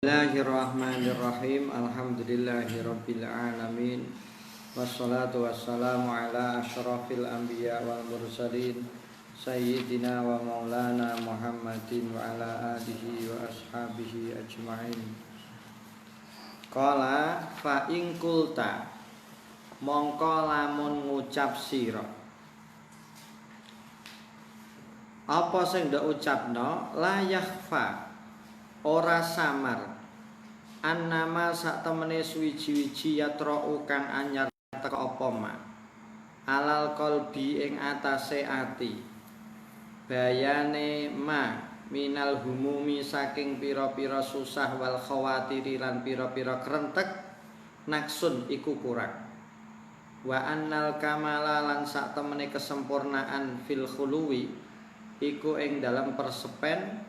Bismillahirrahmanirrahim. Alhamdulillahirabbil alamin. Wassalatu wassalamu ala asyrafil anbiya wal mursalin sayyidina wa maulana Muhammadin wa ala alihi wa ashabihi ajmain. Qala fa in qulta mongko lamun ngucap sira. Apa sing ndak ucapno la yakhfa ora samar annama sak temene suwiji-wiji yatra'u kang anyar teka apa ma alal qalbi ing atase ati bayane ma minal humumi saking pira-pira susah wal khawatiri lan pira-pira krentek naksun iku kurang wa annal kamala lan sak temene kesempurnaan fil khuluwi iku ing dalam persepen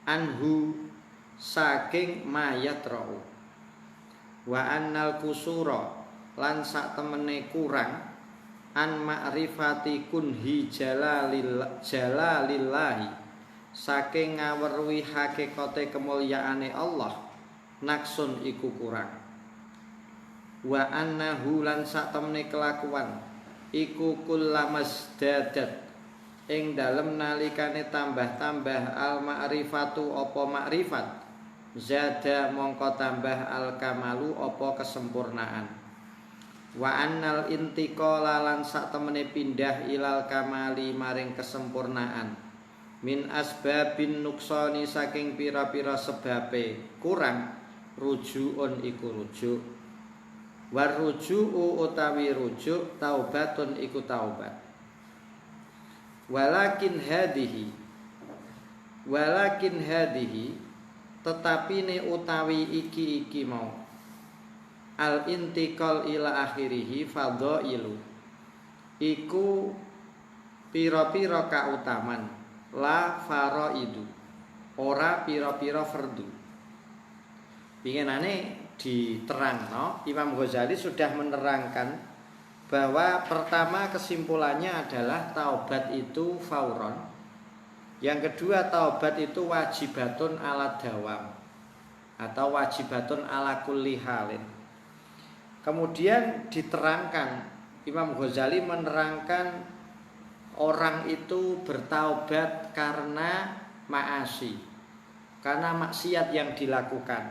anhu saking mayat ra'u wa annal kusura lan sak temene kurang an ma'rifati kunhi jalalillahi saking ngaweruhi hakikate kemuliaane Allah naksun iku kurang wa annahu lan sak temene kelakuan iku kullamasdadat ing dalem nalikane tambah-tambah al ma'rifatu apa makrifat zada mongko tambah al kamalu apa kesempurnaan wa annal intiqala lan sak temene pindah ilal kamali maring kesempurnaan min asbabin nuksani saking pira-pira sebabe kurang rujuun iku rujuk war ruju'u utawi rujuk taubatun iku taubat walakin hadihi tetapi ne utawi iki mau al intiqal ila akhirihi fadhailu iku pira-pira kautaman la faraidu ora pira-pira fardu. Pinginane diterangno Imam Ghazali sudah menerangkan bahwa pertama kesimpulannya adalah taubat itu fauron. Yang kedua taubat itu wajibatun ala dawam atau wajibatun ala kulli halin. Kemudian diterangkan Imam Ghazali menerangkan orang itu bertaubat karena ma'asi, karena maksiat yang dilakukan.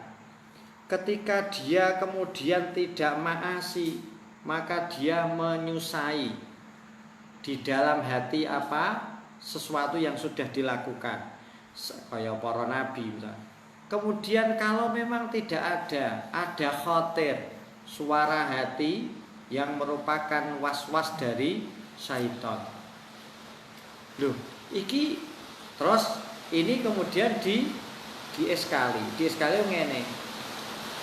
Ketika dia kemudian tidak ma'asi, maka dia menyusai di dalam hati apa sesuatu yang sudah dilakukan kayak para nabi misalnya. Kemudian kalau memang tidak ada khotir suara hati yang merupakan was-was dari syaitan. Loh, iki terus ini kemudian dieskali ngene.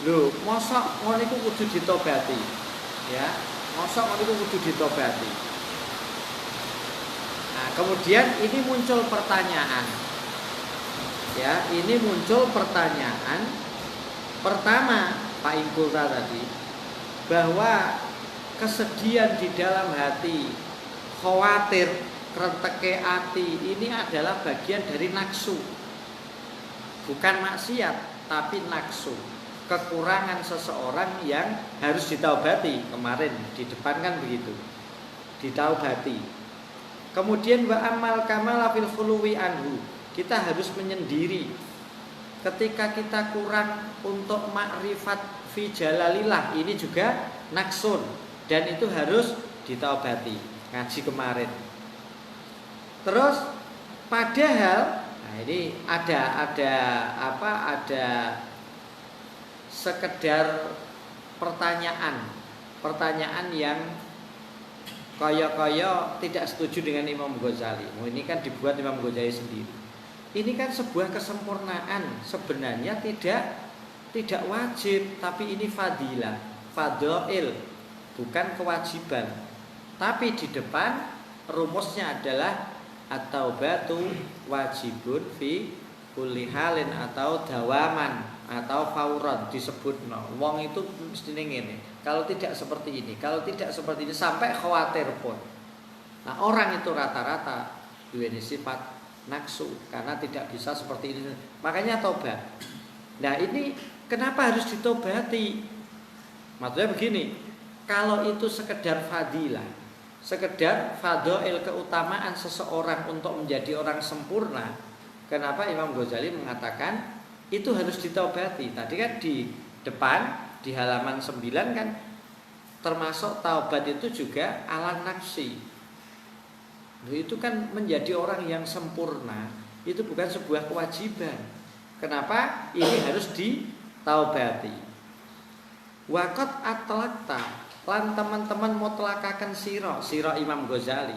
Loh, mosok ngono iku kudu ditobati. Ya, mosok ngono iku kudu ditobati. Nah, kemudian ini muncul pertanyaan. Ya, ini muncul pertanyaan. Pertama, Pak Ingkulta tadi bahwa kesedihan di dalam hati, khawatir, krenteke ati ini adalah bagian dari naksu. Bukan maksiat, tapi naksu. Kekurangan seseorang yang harus ditaubati. Kemarin di depan kan begitu, ditaubati. Kemudian wa amal kamala fil khuluwi anhu, kita harus menyendiri ketika kita kurang untuk makrifat fi jalalillah, ini juga naksun dan itu harus ditaubati. Ngaji kemarin. Terus padahal nah ini ada sekedar pertanyaan yang kaya tidak setuju dengan Imam Ghazali. Ini kan dibuat Imam Ghazali sendiri. Ini kan sebuah kesempurnaan, sebenarnya tidak wajib, tapi ini fadilah, fadail, bukan kewajiban. Tapi di depan rumusnya adalah at-taubatu wajibun fi kulli halin atau dawaman atau fauron disebutno. Wong itu mestine ngene. Kalau tidak seperti ini, sampai khawatir pun. Nah, orang itu rata-rata duweni sifat naksu karena tidak bisa seperti ini. Makanya tobat. Nah, ini Kenapa harus ditobati? Maksudnya begini, kalau itu sekedar fadilah, sekedar fadail keutamaan seseorang untuk menjadi orang sempurna, kenapa Imam Ghazali mengatakan itu harus ditobati? Tadi kan di depan di halaman 9 kan termasuk taubat itu juga ala nafsi. Itu kan menjadi orang yang sempurna, itu bukan sebuah kewajiban. Kenapa ini harus ditaubati? Waqat atlaqta, lan teman-teman mutlakaken sira Imam Ghazali.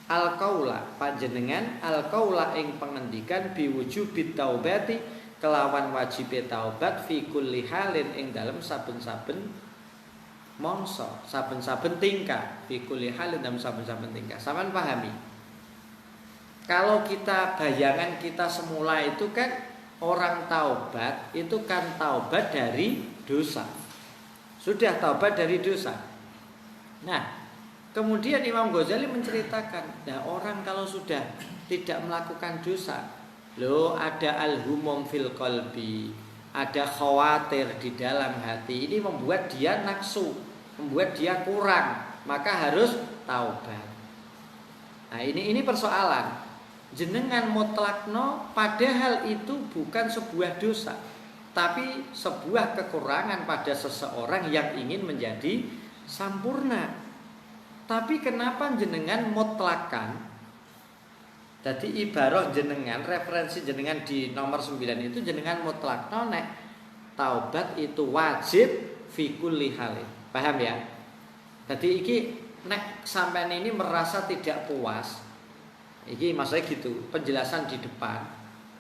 Al-qaula panjenengan al-qaula ing pengendikan biwujubit taubati kelawan wajib taubat fi kulli halin ing dalem saben-saben mongso, saben-saben tingkah, fi kulli halin dalam saben-saben tingkah. Sampeyan pahami? Kalau kita bayangan kita semula itu kan orang taubat itu kan taubat dari dosa. Sudah taubat dari dosa. Nah, kemudian Imam Ghazali menceritakan, nah orang kalau sudah tidak melakukan dosa, loh ada al-humum fil qalbi, ada khawatir di dalam hati. Ini membuat dia nafsu, membuat dia kurang, maka harus taubat. Nah, ini persoalan. Jenengan mutlakno padahal itu bukan sebuah dosa, tapi sebuah kekurangan pada seseorang yang ingin menjadi sempurna. Tapi kenapa jenengan mutlakan? Jadi ibarat jenengan, referensi jenengan di nomor 9 itu jenengan mutlakno nek taubat itu wajib fi kulli halin. Paham ya? Jadi iki nek sampean ini merasa tidak puas, iki maksudnya gitu, penjelasan di depan.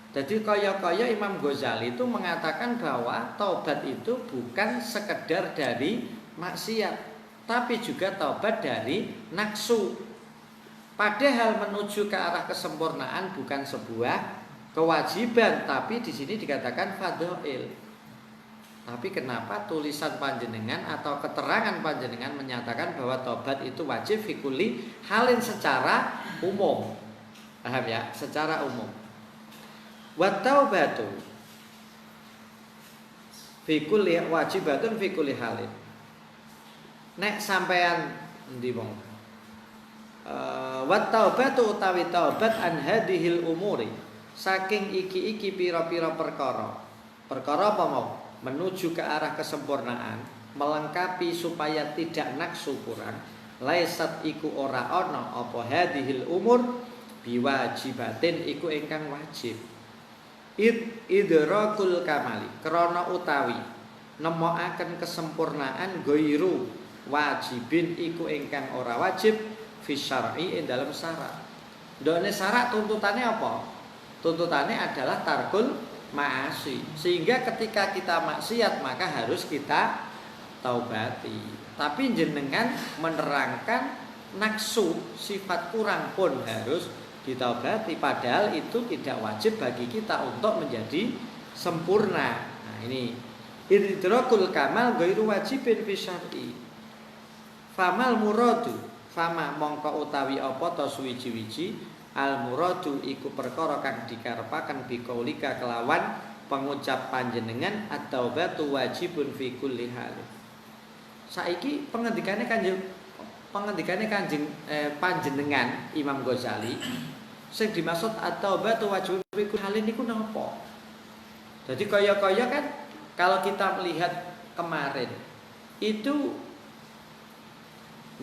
Jadi kaya-kaya Imam Ghazali itu mengatakan bahwa taubat itu bukan sekedar dari maksiat, tapi juga taubat dari nafsu. Padahal menuju ke arah kesempurnaan bukan sebuah kewajiban, tapi di sini dikatakan fadhail. Tapi kenapa tulisan panjenengan atau keterangan panjenengan menyatakan bahwa taubat itu wajib fi kulli halin secara umum? Paham ya? Secara umum. Wa taubatu fi kulli wajibatun fi kulli halin. Nek sampean endi wong? Wa taubatu utawi taubat an hadhil umuri. Saking iki-iki pira-pira perkara. Perkara apa mau? Menuju ke arah kesempurnaan, melengkapi supaya tidak nafsu kurang. Laisat iku ora ana apa hadhil umur biwajibatin iku ingkang wajib. Idrakul kamali krana utawi nemokaken kesempurnaan ghairu wajibin iku ingkang ora wajib fi syar'i ing dalam syarat. Ndone syarat tuntutannya apa? Tuntutannya adalah tarkul ma'asi. Sehingga ketika kita maksiat maka harus kita taubati. Tapi jenengan menerangkan nafsu sifat kurang pun harus ditaubati, padahal itu tidak wajib bagi kita untuk menjadi sempurna. Nah, ini idrakul kamal ghairu wajibin fi syar'i. Famal muradu, fama mongko utawi apa ta suwiji-wiji al muradu iku perkara kang dikarepaken biqaulika kelawan pengucap panjenengan at-taubatu wajibun fi kulli hal. Saiki pengendikane kanjeng panjenengan Imam Ghazali sing dimaksud at-taubatu wajibun fi kulli hal niku napa? Jadi kaya-kaya kan kalau kita melihat kemarin itu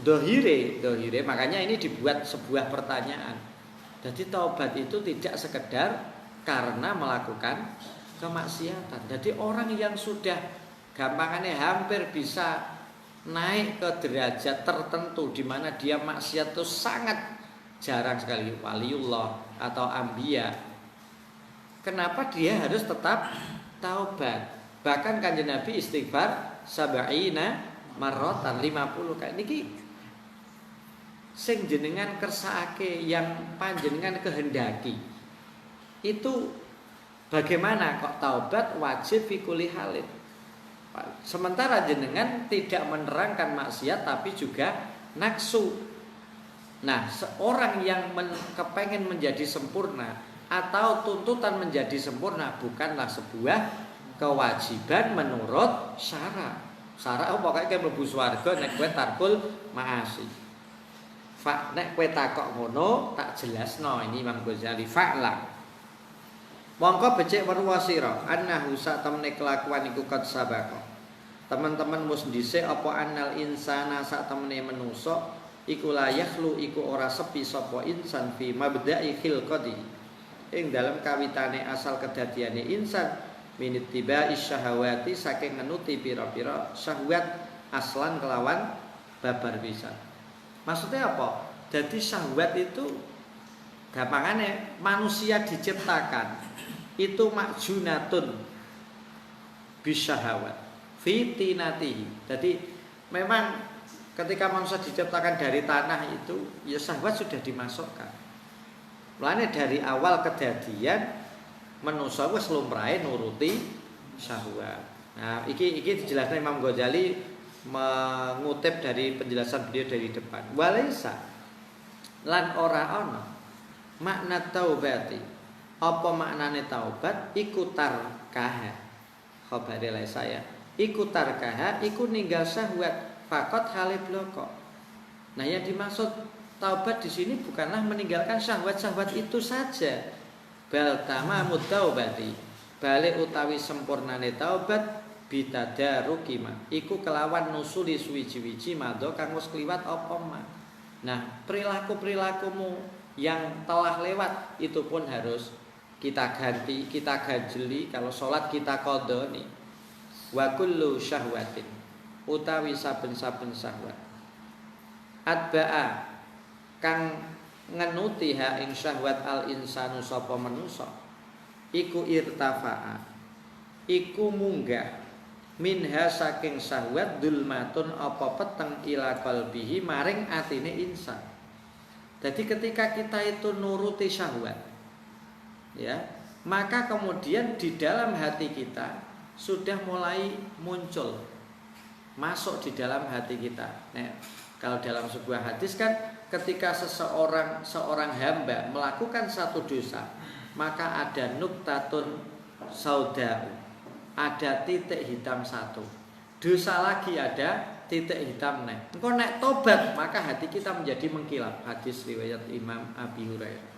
dohire, makanya ini dibuat sebuah pertanyaan. Jadi taubat itu tidak sekedar karena melakukan kemaksiatan. Jadi orang yang sudah gampangannya hampir bisa naik ke derajat tertentu di mana dia maksiat itu sangat jarang sekali, waliullah atau anbiya. Kenapa dia harus tetap taubat? Bahkan kanjeng Nabi istighfar sab'ina marratan 50 kali niki sing jenengan kersakake yang panjenengan kehendaki. Itu bagaimana kok taubat wajib fi kulli halin? Sementara jenengan tidak menerangkan maksiat tapi juga nafsu. Nah, seorang yang kepengen menjadi sempurna atau tuntutan menjadi sempurna bukanlah sebuah kewajiban menurut syara. Syara pokoke kowe mlebu swarga nek kowe tarkul maasi. Fa nek kowe takok ngono tak jelasno ini Imam Ghazali fa'lam. Mongko becik weruh sira annahu sak temne kelakuan iku kad sabaqo. Teman-teman mus dhisik apa annal insana sak temne manusa iku la yakhlu iku ora sepi sapa insan fi mabda'i khilqati. Ing dalam kawitane asal kedadiane insan minit tiba isyahawati saking ngenuti pira-pira syahwat aslan kelawan babar pisan. Maksudnya apa? Jadi syahwat itu gampangane manusia diciptakan itu makjunatun bisyahawat fitinatihi. Jadi memang ketika manusia diciptakan dari tanah itu ya syahwat sudah dimasukkan. Mulane dari awal kedadian manusia wis lumrahe nuruti syahwat. Nah, iki dijelaskan Imam Ghazali mengutip dari penjelasan beliau dari depan. Walaisa lan ora ana makna taubati. Apa maknane taubat? Iku tarkaha. Khabare saya. Iku tarkaha iku ninggal syahwat fakot hale bloko. Nah, yang dimaksud taubat di sini bukanlah meninggalkan syahwat-syahwat itu saja. Bal tamamut taubati. Balik utawi sempurnane taubat bitadarukima. Iku kelawan nusuli suwiji-wiji madha kang wis kliwat apa ma. Nah, perilaku-perilakumu yang telah lewat itu pun harus kita ganti, kita ganjeli. Kalau sholat kita qadha nih. Wa kullu syahwatin utawi saben-saben syahwat atba'a kang ngenuti ha ing syahwat al insanu sapa manusa iku irtafa'a iku munggah minha saking syahwat dulmatun apa peteng ila qalbihi maring atine insan. Jadi ketika kita itu nuruti syahwat ya, maka kemudian di dalam hati kita sudah mulai muncul masuk di dalam hati kita. Nah, kalau dalam sebuah hadis kan ketika seorang hamba melakukan satu dosa, maka ada nuktatun saudau, ada titik hitam satu. Dosa lagi ada titik hitam nek. Engko nek tobat maka hati kita menjadi mengkilap. Hadis riwayat Imam Abi Hurairah.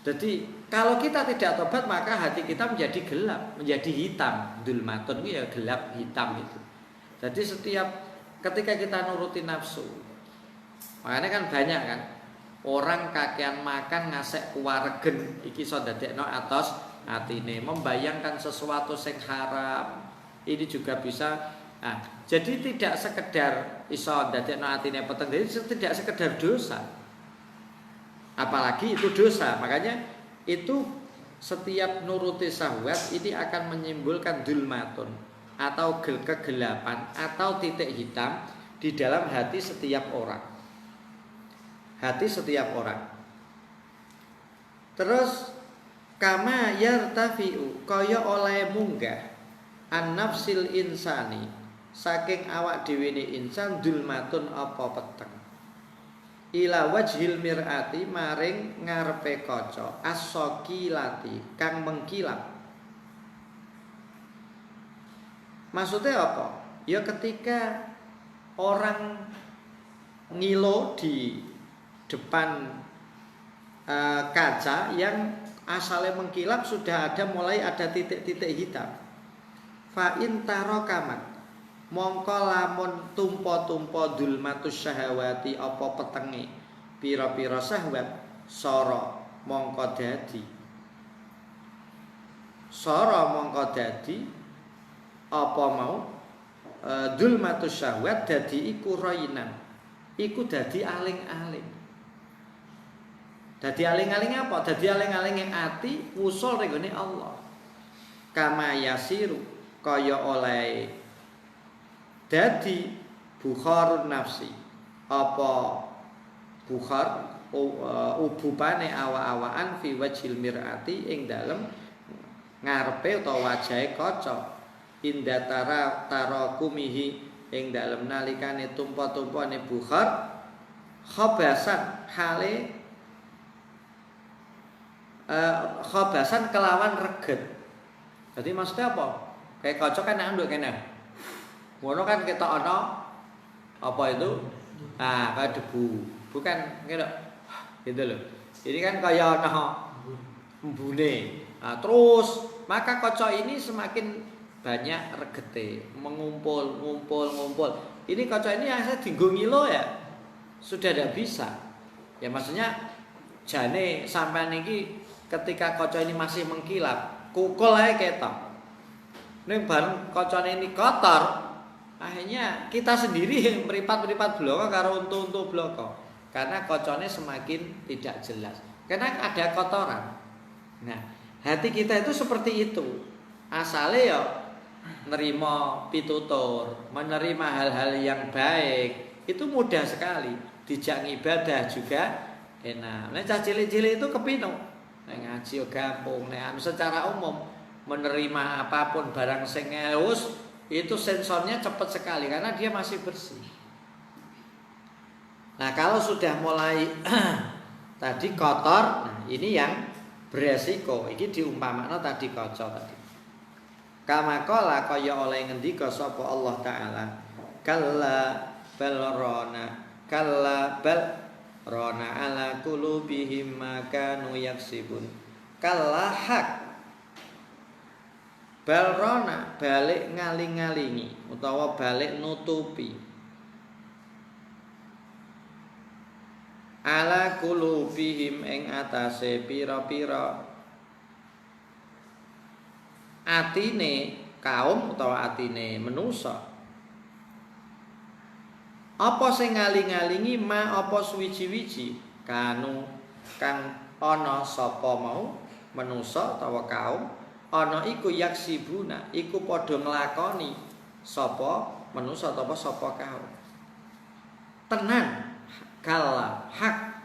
Jadi kalau kita tidak tobat maka hati kita menjadi gelap, menjadi hitam. Dulmatun itu ya gelap hitam itu. Jadi setiap ketika kita nuruti nafsu, makanya kan banyak kan orang kakean makan ngasek kuwaregen iki iso dadekno atos atine, membayangkan sesuatu sing haram. Ini juga bisa. Nah, jadi tidak sekedar iso dadekno atine peteng, jadi tidak sekedar dosa. Apalagi itu dosa. Makanya itu setiap nuruti syahwat ini akan menimbulkan dulmatun atau kegelapan atau titik hitam di dalam hati setiap orang. Hati setiap orang. Terus kama yartafi'u kaya oleh munggah an nafsil insani saking awak dhewe insan dulmatun apa peteng ila wajhil mir'ati maring ngarepe kaca as-saqilati kang mengkilap. Maksudnya apa? Ya ketika orang ngilo di depan kaca yang asalnya mengkilap sudah mulai ada titik-titik hitam. Fa in tarakamat mongko lamun tumpa-tumpa dulmatus syahawati apa petenge pira-pira syahwat sara mongko dadi apa mau dulmatus syahwat dadi iku rainan iku dadi aling-aling. Dadi aling-aling apa? Dadi aling-aling ati usul regane Allah. Kama yasiru kaya oleh dadi bukharun nafsi apa bukhar ubupane awa-awaan fi wajhil mir'ati ing dalem ngarepe utawa wajahe kaca indatara tarakumihi ing dalem nalikane tumpa-tumpane bukhar khabasan hale khabasan kelawan reget Jadi maksudnya apa? Kayak kaca kan nek nduk kene. Ngono kan ketok ana apa itu? Ah, kayak debu. Bukan gitu. Gitu loh. Ini kan kayak ana embune. Nah, terus maka kaca ini semakin banyak regete, ngumpul. Ini kaca ini yang saya dinggo ngilo ya. Sudah tidak bisa. Ya maksudnya jane sampean iki ketika kaca ini masih mengkilap, kukul ae ketok. Ning bareng kacane ini kotor, akhirnya kita sendiri yang meripat-meripat bloko karo untu-untu bloko. Karena kacane semakin tidak jelas. Karena ada kotoran. Nah, hati kita itu seperti itu. Asale ya nerima pitutur, menerima hal-hal yang baik, itu mudah sekali. Dijak ibadah juga enak. Nek cah cilik-cilik itu kepino. Nek ngaji yo gampang, nek secara umum menerima apapun barang sing elus itu sensornya cepat sekali karena dia masih bersih. Nah, kalau sudah mulai tadi kotor, nah ini yang beresiko. Iki diumpamakno tadi kaca tadi. Kama qala kaya oleh ngendika sapa Allah taala, kalla bal rona ala qulubihim ma kanu yaksibun. Kalla hak bal rona balik ngaling-ngalingi utawa balik nutupi ala qulubihim ing atase pira-pira atine kaum utawa atine manusa. Apa sing ngaling-ngalingi ma apa suwiji-wiji kanu kang ana sapa mau manusa utawa kaum ana iku yaksibuna iku padha nglakoni sapa manusa utawa sapa kaum. Tenan kala hak.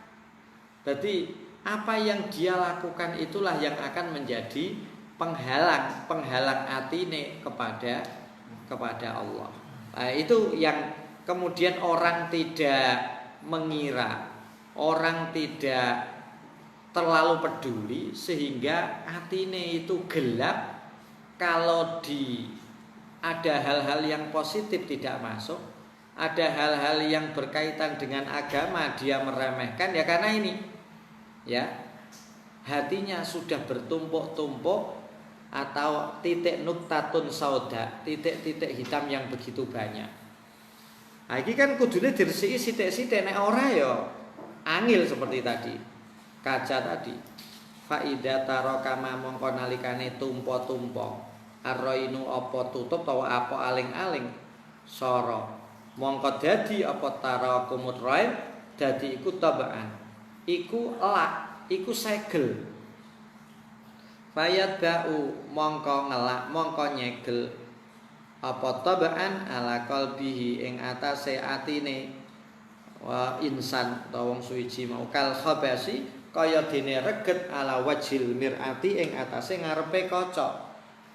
Berarti apa yang dia lakukan itulah yang akan menjadi penghalang atine kepada Allah. Nah, itu yang kemudian orang tidak mengira, orang tidak terlalu peduli sehingga atine itu gelap. Kalau ada hal-hal yang positif tidak masuk, ada hal-hal yang berkaitan dengan agama dia meremehkan ya karena ini ya hatinya sudah bertumpuk-tumpuk atau titik nuktatun sauda, titik-titik hitam yang begitu banyak. Nah, ini kan kudune diresiki sithik-sithik nek ora ya angil seperti tadi. Kaca tadi. Fa idza taraka mongko nalikane tumpa-tumpa arrainu apa tutup utawa apa aling-aling sara. Mongko dadi apa tarakumut rain dadi iku tabaan. Iku elak, iku segel. Fayat ba'u mongko ngelak, mongko nyegel apa tabaan ala qalbihi ing atase atine wa insan utawa wong suci mau kal khabasi kaya dene reget ala wajhil mirati ing atase ngarepe kaca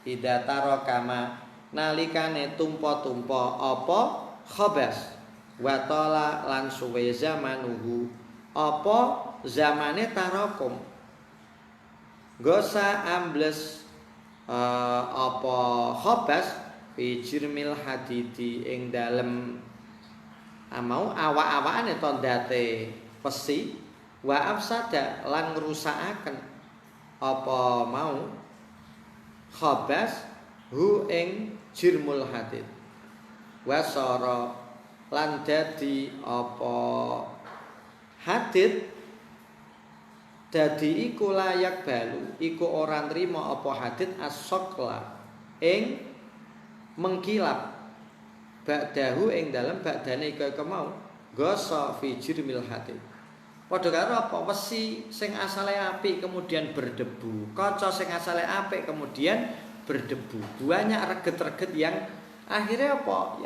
ida tarakama nalikane tumpa-tumpa apa khabas wa tala lan suwe zamanuhu apa zamane tarakum gosa ambles apa khabas fi jirmil hadidi ing dalem mau awak-awakane tondate besi wa afsada lan ngrusakaken apa mau khabas hu ing jirmul hadid wasara lan dadi apa hadid dadi iku layak balu iku ora nrimo apa hadid as-saqla ing mengkilap ba'dahu ing dalem ba'dane kaya mau goso fi jirmil hadid. Padha karo apa wesi sing asale apik kemudian berdebu, kaca sing asale apik kemudian berdebu. Banyak reget-reget yang akhirnya apa?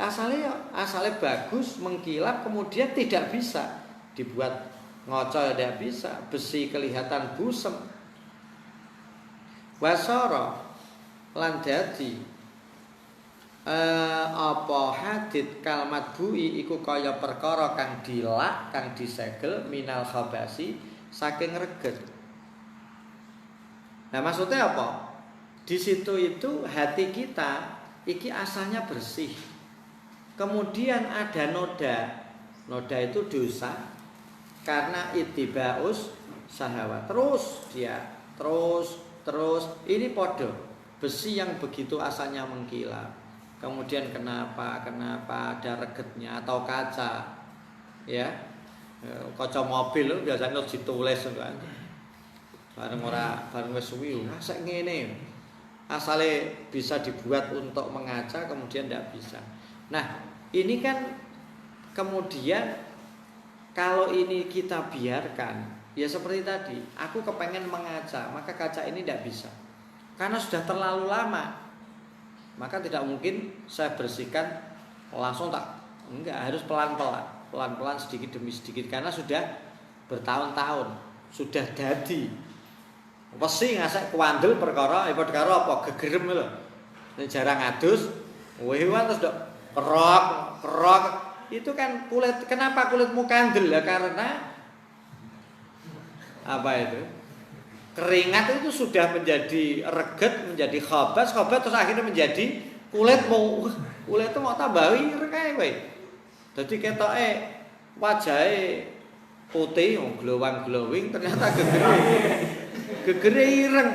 Asale bagus, mengkilap kemudian tidak bisa dibuat ngaca tidak bisa, besi kelihatan busem. Wasara lan dadi apa hadid kalimat bui iku kaya perkara kang dilak kang disegel minal khabasi saking reget. Nah maksudnya apa? Di situ itu hati kita iki asalnya bersih. Kemudian ada noda. Noda itu dosa karena ittibaus syahwat. Terus ini podo besi yang begitu asalnya mengkilap. Kemudian kenapa ada regetnya atau kaca, ya kaca mobil itu biasanya ditulis kan. Bareng wis suwi, sak ngene. Asale bisa dibuat untuk mengaca, kemudian tidak bisa. Nah, ini kan kemudian kalau ini kita biarkan, ya seperti tadi, aku kepengen mengaca, maka kaca ini tidak bisa. Karena sudah terlalu lama, maka tidak mungkin saya bersihkan langsung enggak, harus pelan-pelan sedikit demi sedikit karena sudah bertahun-tahun, sudah dadi. Wesi ngasek kuandel perkara apa gegerem lho. Nek jarang adus, wewan terus dok kerok. Itu kan kulit, kenapa kulitmu kandel? Ya karena apa itu? Keringat itu sudah menjadi reget, menjadi khobat terus akhirnya menjadi kulitmu. Kulit itu mau tambah ireng kae kowe. Dadi ketoke wajahe putih, glowing ternyata gegere ireng.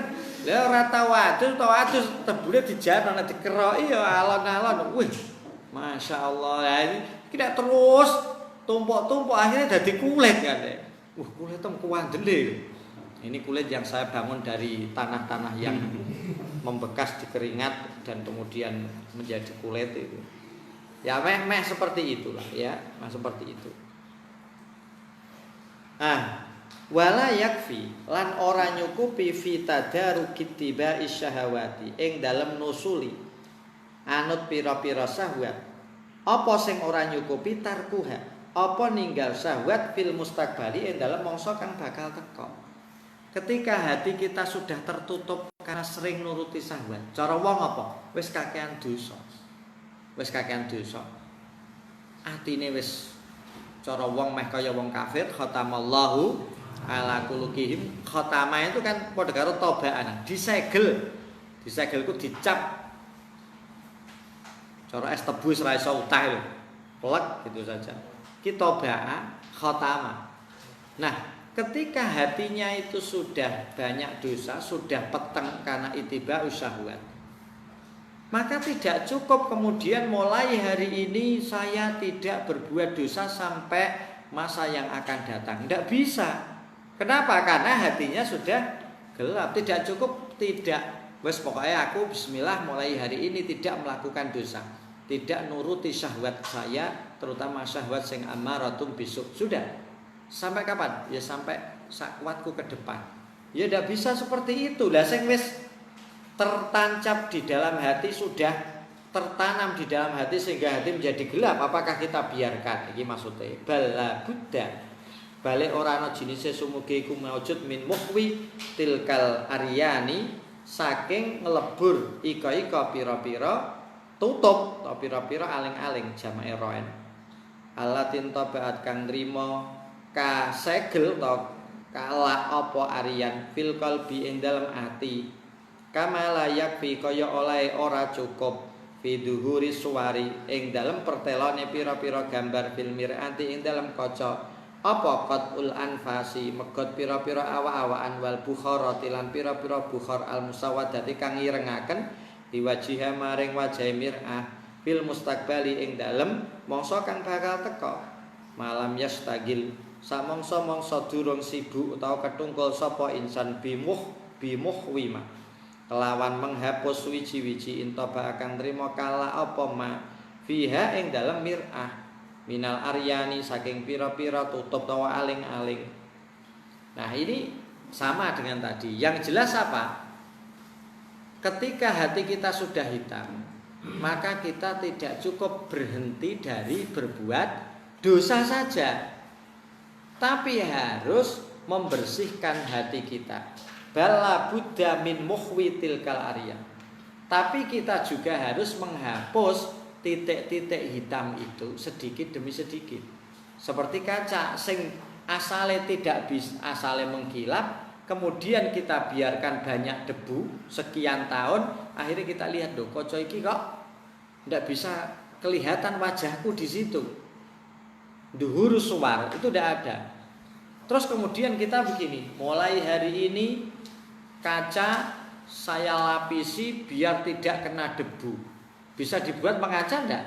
Lah ora tau adus tebule dijan ana dikeroki ya alon-alon. Wih, masyaallah. Ya ini tidak terus tumpuk-tumpuk akhirnya jadi kulit kan. Kulit tem kuandele. Ini kulit yang saya bangun dari tanah-tanah yang membekas di keringat dan kemudian menjadi kulit itu. Ya meh seperti itulah ya, seperti itu. Wala yakfi lan ora nyukupi fi tadarukit tibai syahawati ing dalem nusuli anut pira-pira syahwat. Apa sing ora nyukupi tarkuha? Apa ninggal syahwat fil mustaqbali ing dalem mangsa kang bakal teka. Ketika hati kita sudah tertutup karena sering nuruti syahwat, cara wong apa? Wis kakean dosa. Atine wis cara wong meh kaya wong kafir, khatamallahu ala qulubihim. Khatama itu kan padha karo tobaan, disegel. Disegel ku dicap. Cara es tebus ra iso utah lho. Plek gitu saja. Ki tobaan, khatama. Nah, ketika hatinya itu sudah banyak dosa, sudah peteng karena ittiba syahwat, maka tidak cukup kemudian mulai hari ini saya tidak berbuat dosa sampai masa yang akan datang. Tidak bisa. Kenapa? Karena hatinya sudah gelap. Tidak cukup, tidak. Wes pokoknya aku bismillah mulai hari ini tidak melakukan dosa, tidak nuruti syahwat saya, terutama syahwat sing amaratum bisuk. Sudah. Sampai kapan? Ya sampai sakwatku ke depan. Ya tidak bisa seperti itu. Lah sing wis tertancap di dalam hati, sudah tertanam di dalam hati sehingga hati menjadi gelap, apakah kita biarkan? Iki maksudnya bala buddha balik ora ana jinise sumuge iku maujud min muhwi tilkal aryani saking ngelebur ika pira-pira tutup atau pira-pira aling-aling jamae roen alatin tabaat kang nrimo ka segel to kala apa aryan fil qalbi ing dalem ati kama layak fi kaya oleh ora cukup fi duhuri suwari ing dalem pertelone pira-pira gambar fil mir'ati ing dalem kaca apa qatul anfasi megot pira-pira awa-awaan wal bukharati lan pira-pira bukhar al musawadati kang irengaken diwajiha maring wajahe mir'ah fil mustaqbali ing dalem mangsa kang bakal teka malam yastagil samangsa-mangsa durung sibuk utawa ketungkul sapa insan bimuh wima kelawan menghapus wiji-wiji intaba akan trima kala apa ma fiha ing dalem mir'ah minal aryani saking pira-pira tutup tawa aling-aling. Nah ini sama dengan tadi. Yang jelas apa? Ketika hati kita sudah hitam, maka kita tidak cukup berhenti dari berbuat dosa saja, tapi harus membersihkan hati kita. Bala buddha min muhwitil kal arya. Tapi kita juga harus menghapus titik-titik hitam itu sedikit demi sedikit. Seperti kaca sing asale tidak bisa, asale mengkilap kemudian kita biarkan banyak debu sekian tahun, akhirnya kita lihat loh, kaca iki kok ndak bisa kelihatan wajahku di situ. Duhur suwar itu tidak ada. Terus kemudian kita begini, mulai hari ini kaca saya lapisi biar tidak kena debu. Bisa dibuat pengaca enggak?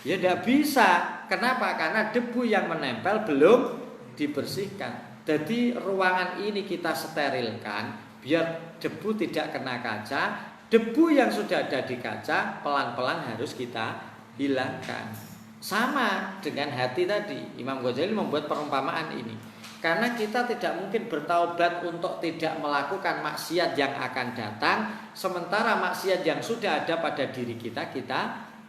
Ya tidak bisa. Kenapa? Karena debu yang menempel belum dibersihkan. Jadi ruangan ini kita sterilkan biar debu tidak kena kaca. Debu yang sudah ada di kaca pelan-pelan harus kita hilangkan. Sama dengan hati tadi. Imam Ghazali membuat perumpamaan ini. Karena kita tidak mungkin bertaubat untuk tidak melakukan maksiat yang akan datang, sementara maksiat yang sudah ada pada diri kita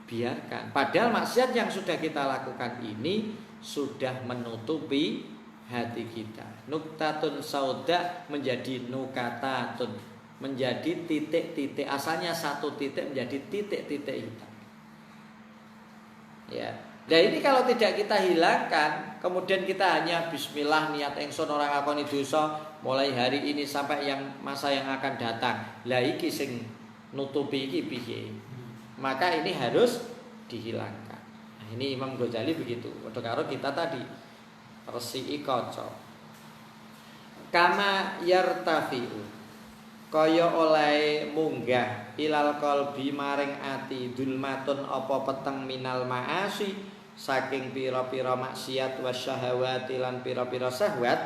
biarkan. Padahal maksiat yang sudah kita lakukan ini sudah menutupi hati kita. Nuktatun sauda menjadi nukatatun, menjadi titik-titik. Asalnya satu titik menjadi titik-titik hitam. Ya. Nah ini kalau tidak kita hilangkan, kemudian kita hanya bismillah niat ingsun ora ngakoni dosa mulai hari ini sampai yang masa yang akan datang. Lah iki sing nutupi iki piye? Maka ini harus dihilangkan. Nah, ini Imam Ghazali begitu. Padha karo kita tadi resiki kaca. Kama yartafi'u. Kaya oleh munggah ilal qalbi maring ati dulmatun apa peteng minal maasi saking pira-pira maksiat wasyahawati lan pira-pira syahwat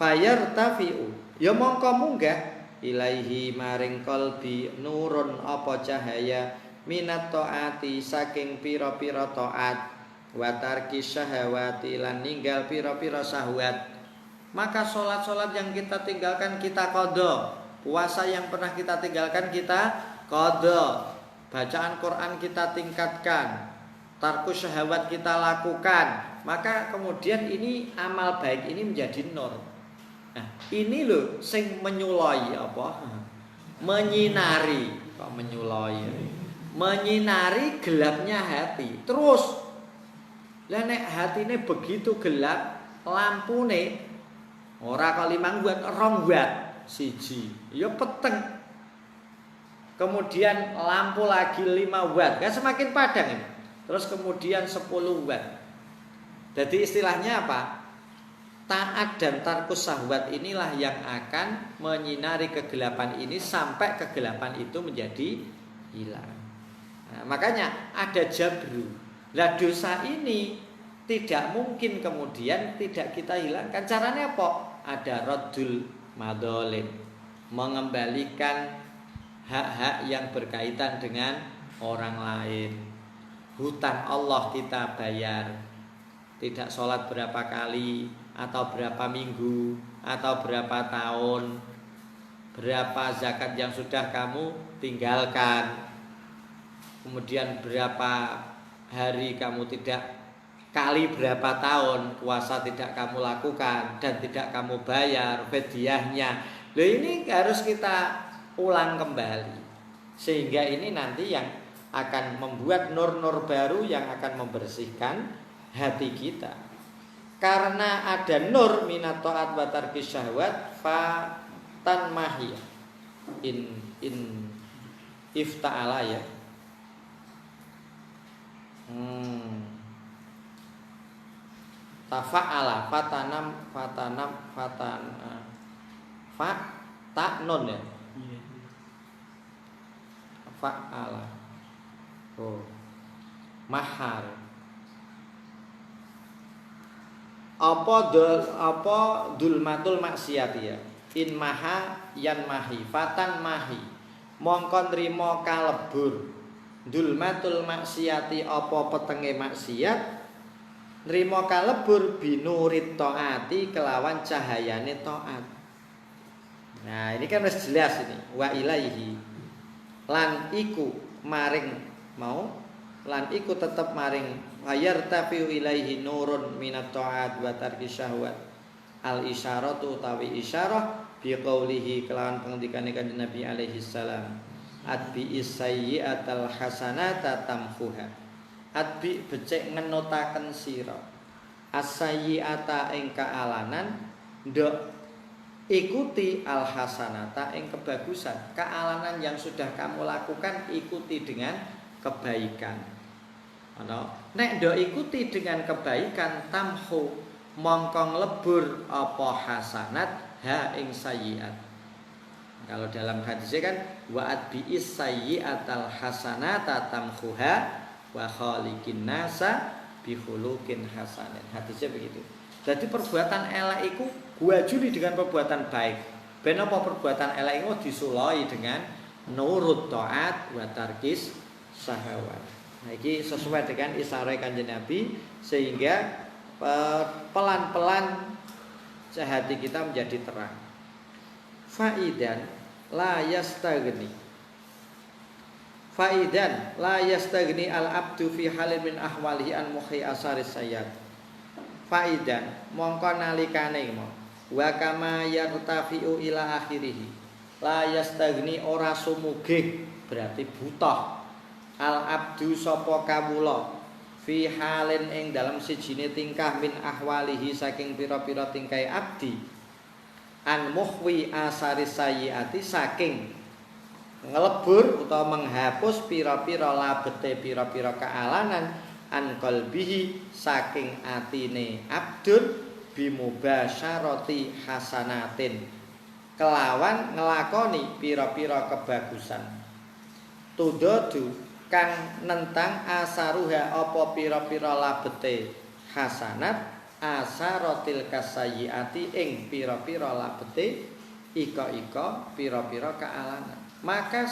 fayartafi'u ya mongko munggah ilaihi maring qalbi nurun apa cahaya minat taati saking pira-pira taat wa tarki syahawati lan ninggal pira-pira syahwat. Maka salat-salat yang kita tinggalkan kita qadha. Puasa yang pernah kita tinggalkan kita qadha. Bacaan Quran kita tingkatkan. Tarkus syahwat kita lakukan. Maka kemudian ini amal baik ini menjadi nur. Nah, ini loh sing menyulai apa? Menyinari. Kok menyulai? Menyinari gelapnya hati. Terus lah nek hatine begitu gelap, lampune ora kali mangguat 2 watt. Siji, ya peteng. Kemudian lampu lagi 5 watt, kan semakin padang ini. Terus kemudian 10 watt. Jadi istilahnya apa? Taat dan tarkus syahwat inilah yang akan menyinari kegelapan ini sampai kegelapan itu menjadi hilang. Nah, makanya ada jabru. Lah dosa ini tidak mungkin kemudian tidak kita hilangkan. Caranya apa? Ada raddul madzalim, mengembalikan hak-hak yang berkaitan dengan orang lain. Hutang Allah kita bayar. Tidak sholat berapa kali atau berapa minggu atau berapa tahun, berapa zakat yang sudah kamu tinggalkan, kemudian berapa hari kamu tidak, kali berapa tahun puasa tidak kamu lakukan dan tidak kamu bayar fidyahnya. Loh ini harus kita ulang kembali. Sehingga ini nanti yang akan membuat nur-nur baru yang akan membersihkan hati kita. Karena ada nur minat taat wa tarki syahwat fa tanmahiyah. In ifta'ala ya. Tafa'ala fatanam fa ta nun ya. Fa'ala. Oh. Mahar. Apa dulmatul maksiat ya. In maha yan mahi fatan mahi. Mongko nrimo kalebur. Dulmatul maksiati apa petenge maksiat. Nrimo kalebur binurit taati kelawan cahayane taat. Nah, ini kan harus jelas ini. Wa ilaihi. Lan iku maring mau lan iku tetep maring ayar tafiu ilaihi nurun minat taat wa tarki syahwat. Al isyaratu utawi isyarah bi qaulihi kelawan pengendikane Kanjeng Nabi alaihi salam. Adbi isayyi'atal hasanata tamfuha. Adbi becik ngenotaken sira asayyi'ata ing kaalanan ndok ikuti al hasanata ing kebagusan, kealanan yang sudah kamu lakukan ikuti dengan kebaikan. Nek do ikuti dengan kebaikan tamhu mongkong lebur apa hasanat ha ing sayyiat. Kalau dalam hadisnya kan wa'at bi'is sayyi'atal hasanata tamhuha wa khaliqin nasa bihulukin hasanin. Hadisnya begitu. Jadi perbuatan elek itu gua juli dengan perbuatan baik. Ben apa perbuatan elek itu disulai dengan nurut taat wa tarkis syahwat. Nah, ini sesuai dengan isyarat Kanjeng Nabi sehingga pelan-pelan hati kita menjadi terang. Faidan la yastagni al abdu fi halin min ahwalihi an muhi asaris sayyad. Faidan mongko nalikane wa kama yartafi'u ila akhirih la yastagni ora sumugih berarti buta al abdu sapa kawula fi halin ing dalam sijine tingkah min ahwalihi saking pira-pira tingkai abdi an muhwi asari sayyiati saking ngelebur utawa menghapus pira-pira labete pira-pira kealanan an qalbihi saking atine abdun bimubasyarati hasanatin kelawan ngelakoni pira-pira kebagusan tudodu kang nentang asaruha apa pira-pira labete hasanat asaratil kasayyiati ing pira-pira labete ika-ika pira-pira kealanan. Maka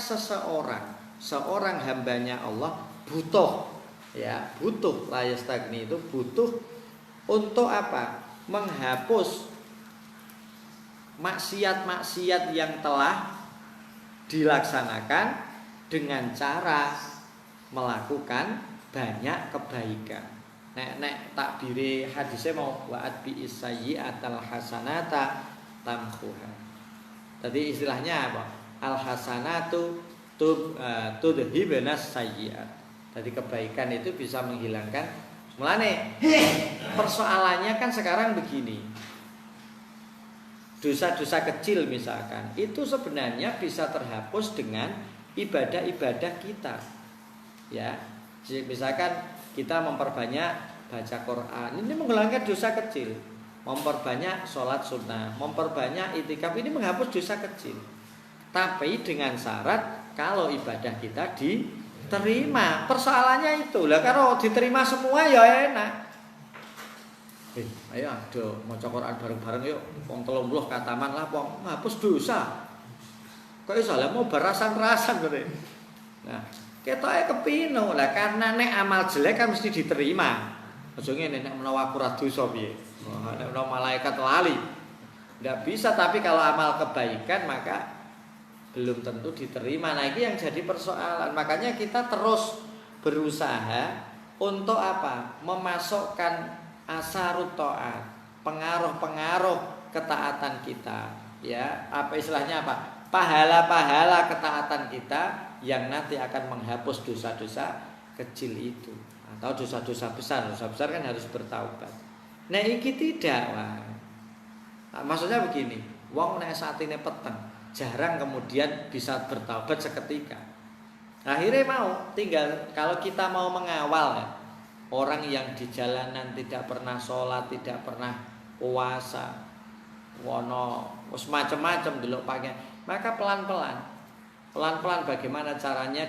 seorang hambanya Allah butuh layastagni itu butuh untuk apa? Menghapus maksiat-maksiat yang telah dilaksanakan dengan cara melakukan banyak kebaikan. Nek takdiri hadisnya mau wa'at bi sayyi'atal hasanata tamhuha. Tadi istilahnya apa? Al hasanatu tudhibunas sayyi'at. Tadi kebaikan itu bisa menghilangkan. Mulane persoalannya kan sekarang begini. Dosa-dosa kecil misalkan itu sebenarnya bisa terhapus dengan ibadah-ibadah kita. Ya. Misalkan kita memperbanyak baca Quran, ini menghilangkan dosa kecil. Memperbanyak sholat sunnah, memperbanyak itikaf, ini menghapus dosa kecil. Tapi dengan syarat kalau ibadah kita diterima. Persoalannya itu lah, kalau diterima semua ya enak. Ayo maca Quran bareng-bareng yuk. Wong 30 kataman lah wong ngapus dosa. Kok iso lah mau berasan-rasan gitu. Nah, ketoke kepino lah karena nek amal jelek kan mesti diterima. Aja ngene nek menawa aku ora dosa piye. Nek menawa malaikat lali. Enggak bisa, tapi kalau amal kebaikan maka belum tentu diterima. Nah, ini yang jadi persoalan. Makanya kita terus berusaha untuk apa? Memasukkan asarut taat, pengaruh-pengaruh ketaatan kita. Ya, apa istilahnya apa? Pahala-pahala ketaatan kita yang nanti akan menghapus dosa-dosa kecil itu atau dosa-dosa besar. Dosa besar kan harus bertaubat. Nah, iki tidak, Wah. Nah, maksudnya begini, wong nek satine peteng, jarang kemudian bisa bertaubat seketika. Akhirnya mau tinggal kalau kita mau mengawal ya, orang yang di jalanan tidak pernah sholat, tidak pernah puasa, wono macam-macam dulu pakai. Maka pelan-pelan bagaimana caranya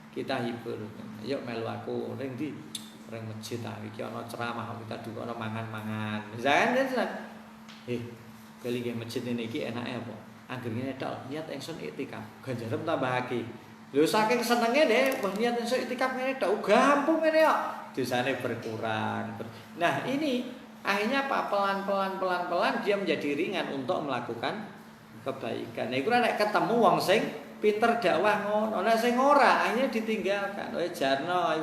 kita hibur. Yuk melu aku ring di ring masjid iki ana ceramah kita duka ana mangan-mangan. Misalkan kali nggih masjid iki enake apa? Angger ngene tok, niat ingsun iktikaf. Ganjaran tambahake. Lho saking senenge deh, niat ingsun iktikaf ngene tok, gampang ngene kok. Dosane berkurang. Nah, ini akhirnya apa? Pelan-pelan dia menjadi ringan untuk melakukan kebaikan. Nah, iku nek ketemu wong sing pinter dakwah ngono, nek sing ora akhirnya ditinggalkan. Jarno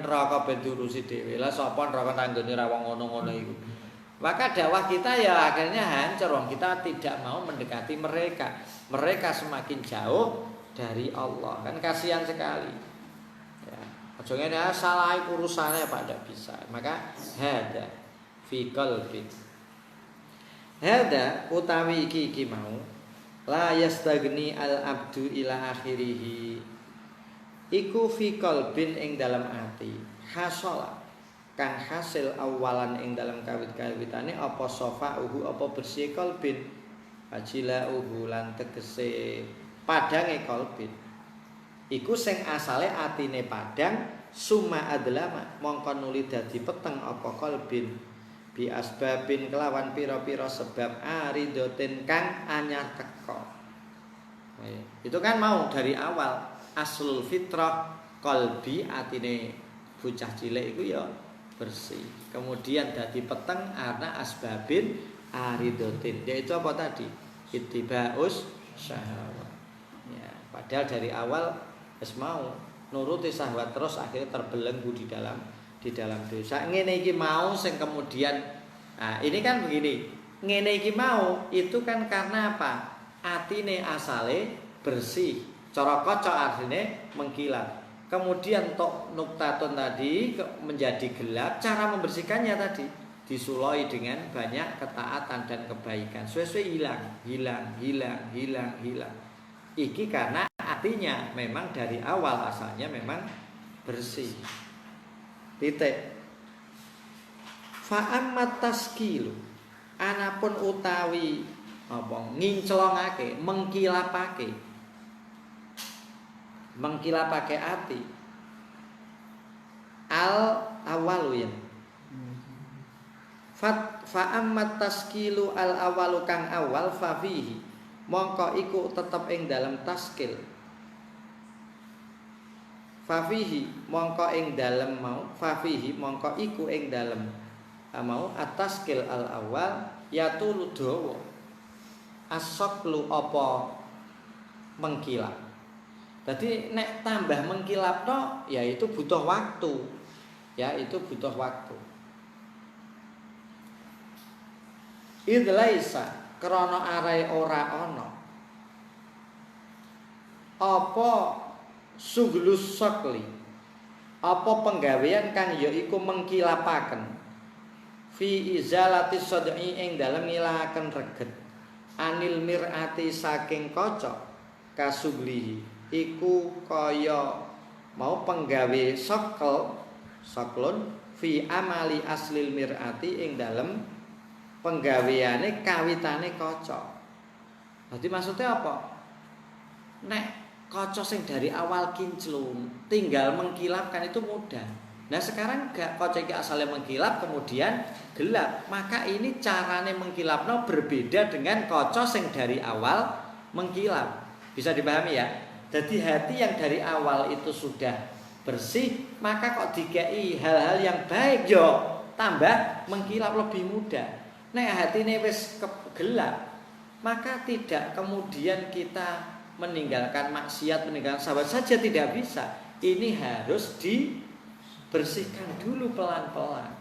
neraka ben diurusi dhewe. Lah sapa neraka tanggone ra wong ngono-ngono iku. Maka dakwah kita ya akhirnya hancur. Kita tidak mau mendekati mereka. Mereka semakin jauh dari Allah. Kan kasihan sekali. Ya, aja ngene salah urusane Pak ndak bisa. Maka hada fi qalbi. Hada utawi iki mau la yastagni al abdu ila akhirih. Iku fi qalbin ing dalam ati. Hasala kang hasil awalan ing dalam kawit-kawitane apa safa'uhu apa bersih qalbin. Ajila lan tegese padange qalbin. Iku sing asale atine padang summa adlama mongko nuli dadi peteng apa qalbin. Bi asbabin kelawan pira-pira sebab aridoten kang anyar teka. Itu kan mau dari awal aslul fitrah qalbi atine bocah cilik iku ya bersih. Kemudian dadi peteng ana asbabin aridotin. Yaitu apa tadi? Ittibaus syahwat. Ya, padahal dari awal wis mau nuruti syahwat terus akhirnya terbelenggu di dalam dosa. Ngene iki mau sing kemudian ini kan begini. Ngene iki mau itu kan karena apa? Atine asale bersih. Cara kaca artine mengkilat. Kemudian tok nuktatun tadi menjadi gelap. Cara membersihkannya tadi disuloi dengan banyak ketaatan dan kebaikan. Suwe-suwe hilang. Iki karena artinya memang dari awal asalnya memang bersih. Titik. Fa'ammat taskilu anapun utawi apa nginclongake mengkilapake ati al awalu ya fa'ammat taskilu al awalu kang awal fafihi mongko iku tetep ing dalam taskil fafihi mongko ing dalem mau fafihi mongko iku ing dalem mau ataskil al awal yatulu dawa asoklu apa mengkilap. Jadi nek tambah mengkilap no ya itu butuh waktu. Idlaisa krana arai ora ana apa suglus sokli apa penggawean kang ya iku mengkilapaken fi izalati sad'i ing dalem ngilangaken reget anil mirati saking kaca kasuglihi iku kaya mau penggawe soklun fi amali aslil mirati ing dalem penggaweane kawitane kaca. Dadi maksudnya apa? Nek kaca sing dari awal kinclung tinggal mengkilapkan itu mudah. Nah sekarang enggak, kaca iki asalnya mengkilap kemudian gelap. Maka ini carane mengkilapno berbeda dengan kaca sing dari awal mengkilap. Bisa dipahami ya? Jadi hati yang dari awal itu sudah bersih, maka kok dikei hal-hal yang baik yo tambah mengkilap lebih mudah. Nek hatine wis gelap, maka tidak kemudian kita meninggalkan maksiat, meninggalkan sahabat saja tidak bisa. Ini harus dibersihkan dulu pelan-pelan.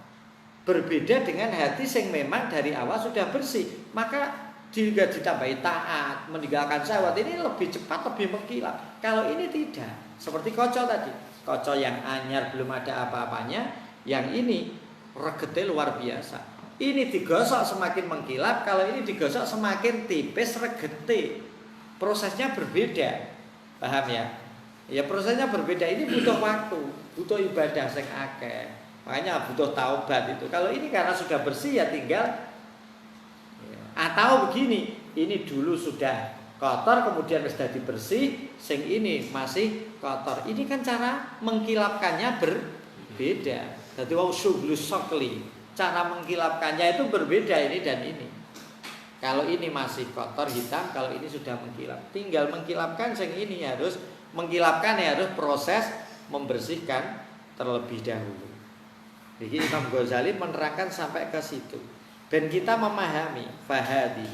Berbeda dengan hati yang memang dari awal sudah bersih, maka juga ditambahi taat, meninggalkan syahwat ini lebih cepat, lebih mengkilap. Kalau ini tidak, seperti kaca tadi, kaca yang anyar belum ada apa-apanya, yang ini regete luar biasa. Ini digosok semakin mengkilap, kalau ini digosok semakin tipis regete. Prosesnya berbeda, paham ya? Ya prosesnya berbeda. Ini butuh waktu, butuh ibadah sing akeh. Makanya butuh taubat itu. Kalau ini karena sudah bersih ya tinggal. Atau begini, ini dulu sudah kotor kemudian sudah dibersih, sing ini masih kotor. Ini kan cara mengkilapkannya berbeda. Jadi wau suglus sokli. Cara mengkilapkannya itu berbeda ini dan ini. Kalau ini masih kotor hitam, kalau ini sudah mengkilap. Tinggal mengkilapkan sing ini harus mengkilapkan ya harus proses membersihkan terlebih dahulu. Jadi Imam Ghazali menerangkan sampai ke situ. Dan kita memahami fahadi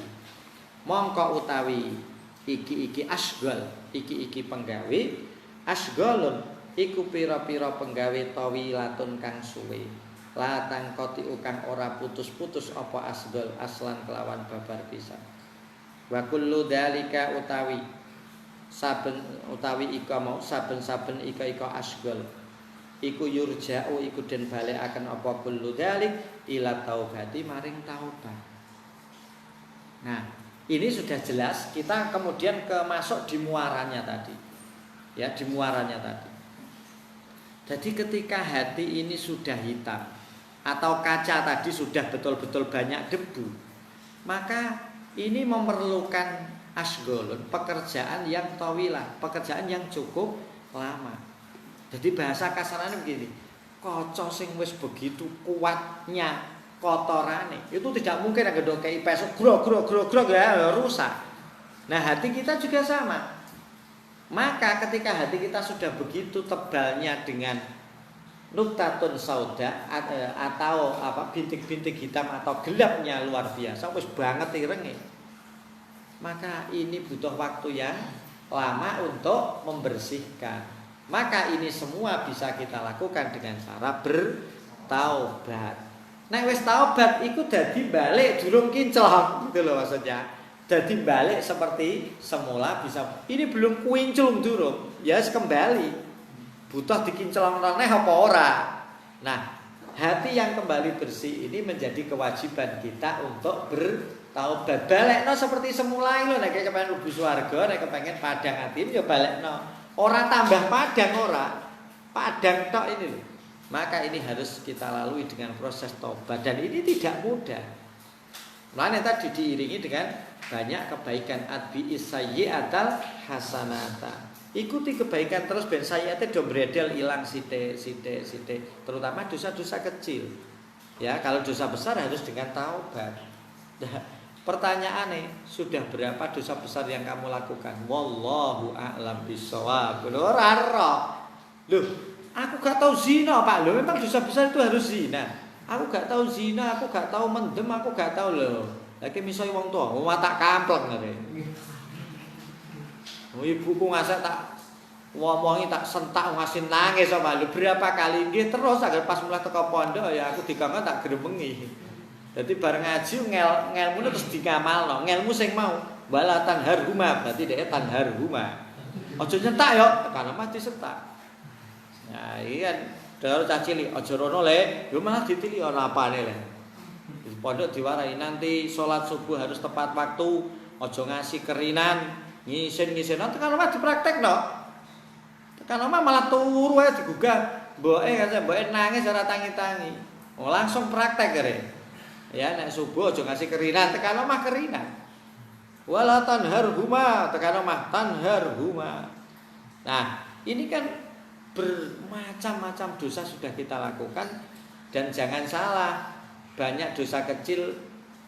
mongko utawi iki asgol, iki penggawe asgolun iku pira-pira penggawe tawilatun kang suwe. Latang koti ukang ora putus-putus apa asgol aslan kelawan babar pisan. Wa kullu dzalika utawi saben ika asgol iku yurja'u iku den balekaken apa kullu dzalik ila taubati maring taubat. Nah, ini sudah jelas. Kita kemudian masuk di muaranya tadi. Ya, di muaranya tadi. Jadi ketika hati ini sudah hitam atau kaca tadi sudah betul-betul banyak debu, maka ini memerlukan asgolun, pekerjaan yang tawilah, pekerjaan yang cukup lama. Jadi bahasa kasarnya begini, kaca sing wis begitu kuatnya kotorane, itu tidak mungkin ada kei pesok grog ya rusak. Nah, hati kita juga sama. Maka ketika hati kita sudah begitu tebalnya dengan nuktatun sauda atau bintik-bintik hitam atau gelapnya luar biasa, wis banget irenge. Maka ini butuh waktu yang lama untuk membersihkan. Maka ini semua bisa kita lakukan dengan cara bertaubat. Nek wis taubat iku dadi balik durung kinclong gitu loh maksudnya. Dadi balik seperti semula bisa. Ini belum kuinclung durung, ya kembali. Butuh dikinclong neh apa ora. Nah, hati yang kembali bersih ini menjadi kewajiban kita untuk bertaubat. Balekno seperti semula lho, nek kepengen mlebu swarga, nek kepengen padang ati ya balekno. Ora tambah padang ora. Padang tok ini lho. Maka ini harus kita lalui dengan proses tobat dan ini tidak mudah. Makanya tadi diiringi dengan banyak kebaikan adbi isayyi'atal hasanata. Ikuti kebaikan terus ben sayyi'ate do bredel ilang sithik, terutama dosa-dosa kecil. Ya, kalau dosa besar harus dengan taubat. Nah, pertanyaannya, sudah berapa dosa besar yang kamu lakukan? Wallahu a'lam bishawab. Ora ro. Loh, aku gak tahu zina, Pak. Loh, memang dosa besar itu harus zina. Aku gak tahu zina, aku gak tahu mendem, aku gak tahu loh. Lagi misalnya wong tua, wong tak kampleng ngene. Ibuku ngasak tak ngomongi tak sentak ngasih nangis sama lu berapa kali nggih terus agar pas mulai teko pondok ya aku dikongkon tak gremengi. Dadi bareng ngaji ngelmune terus dikamalno, ngelmu sing mau wala tanharhuma berarti dhek tanharhuma. Aja nyentak yo, tekan mah disentak. Nah, iki kan dhewe cah cilik aja rono le, yo malah ditili ora apane le. Di pondok diwarai nanti sholat subuh harus tepat waktu, aja ngasih kerinan. Ngisin tekan omah dipraktekno. Tekan omah malah turu wae digugah. Mboke nangis ora tangi-tangi. Oh, langsung praktek kere. Ya nek subuh aja ngasih kerinan, tekan omah kerinan. Wala tanharhuma, tekan omah tanharhuma. Nah, ini kan bermacam-macam dosa sudah kita lakukan dan jangan salah, banyak dosa kecil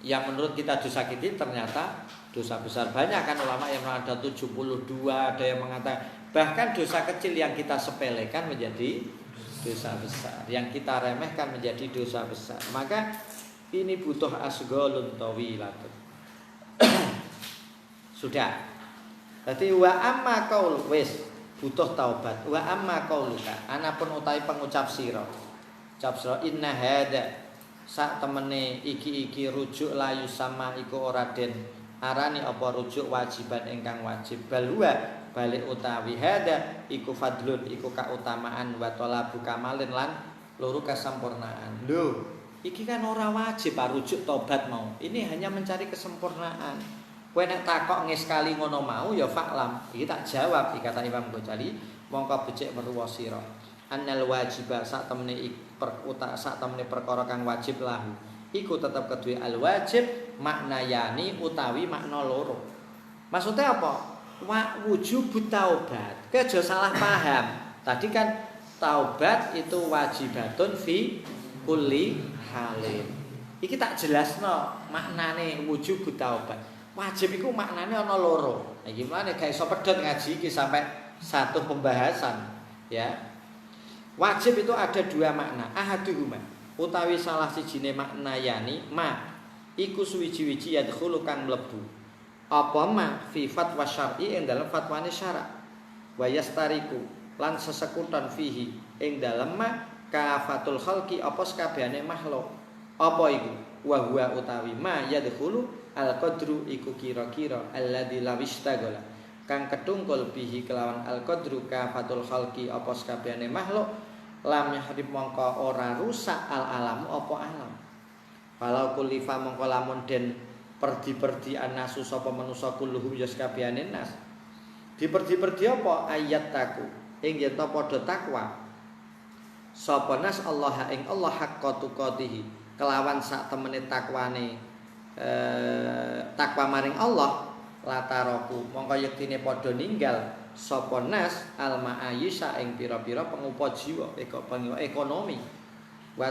yang menurut kita dosa kecil ternyata dosa besar. Banyak kan ulama yang ada 72, ada yang mengatakan bahkan dosa kecil yang kita sepelekan menjadi dosa besar, yang kita remehkan menjadi dosa besar. Maka ini butuh asgolun tawilatun. Sudah. Berarti wa amma qaul wis butuh taubat. Wa amma qauluka anapun utawi pengucap sira. Ucap sira inna hada sak temene iki rujuk layu sama iku ora den arani apa rujuk wajiban ingkang wajib balwa balik utawi hada iku fadlun iku kautamaan wa talabu kamalin lan loro kasampurnaan. Lho, iki kan ora wajib rujuk tobat mau. Ini hanya mencari kesempurnaan. Kowe nek takok sekali ngono mau ya faklam. Iki tak jawab kata Imam Ghazali, mongko becik meruwa sira. Annal wajiba sak temene perkara kang wajib lahu. Iku tetap kedue al wajib maknayani utawi makna loro. Maksudnya apa? Wujub taubat. Kejo salah paham. Tadi kan taubat itu wajibatun fi kulli halin. Iki tak jelasno maknane wujub taubat. Wajib iku maknane ana loro. Nah, gimana gak iso pedhot ngaji iki sampai satu pembahasan, ya. Wajib itu ada dua makna. Ahaduhuma utawi salah sijine makna yani ma iku suwiji-wiji yadkhulu kang mlebu. Apa ma fi fatwa syar'i ing dalam fatwane syara'. Wa yastariku lan sesekutan fihi ing dalem ma kafatul khalqi apa sakabehane makhluk. Apa iku? Wa huwa utawi ma yadkhulu al-qadru iku kira-kira alladzi lawistagala kang ketungkul bihi kelawan al-qadru kafatul khalqi apa sakabehane makhluk lam yahrib mongko ora rusak al-alamu apa alam. Walau kulifa mongko lamun den perdi-perdi anasu sapa manusa kulluhum ya sakabehane nas. Diperdi-perdi apa ayat taku ing yen ta padha takwa. Sapa nas Allah ing Allah haqqa tuqatihi kelawan sak temene takwane takwa maring Allah lataraku mongko yektine padha ninggal sapa nas al ma'ayisa ing pira-pira pengupa jiwa ekonomi wa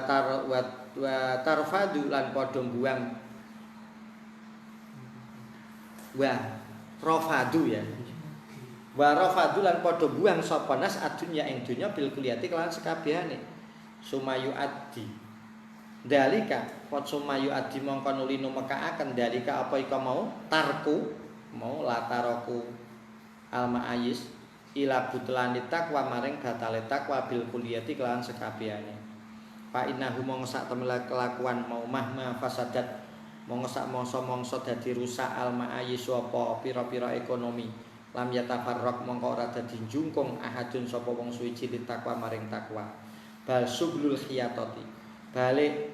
tarfadu lan padha buang wa rafadu ya wa rafadu lan padha buang sapa nas adunya ing dunya bil kuliyati kelan sekabehane sumayu addi dalika wat sumayu addi mongko nuli numekaaken dalika apa ika mau tarku mau lataraku al ma'ayis ila butlani takwa maring batale takwa bil kuliyati kelan sekabehane fa innahu mongko sak temel kelakuan mau mahma fasadat mongko sak mangsa dadi rusak al ma'ayis apa pira-pira ekonomi lam yatafarraq mongko ora dadi jungkung ahadun sapa wong suci ditakwa maring takwa bal sublul khiyatati balik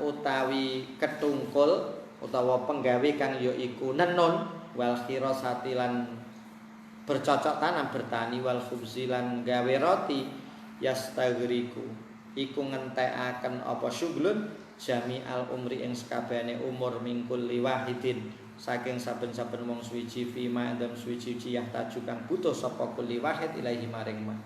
utawi ketungkul utawa penggawe kang ya iku nenun wal khirasati lan bercocok tanam bertani wal khubzi lan gawe roti yastagriku iku ngentekaken apa syughlun jami al umri ing sakabehane umur mingkul liwahidin saking saben-saben wong suci fima andam suci yah tajukang butuh sapa kulli wahid ilahi maring ma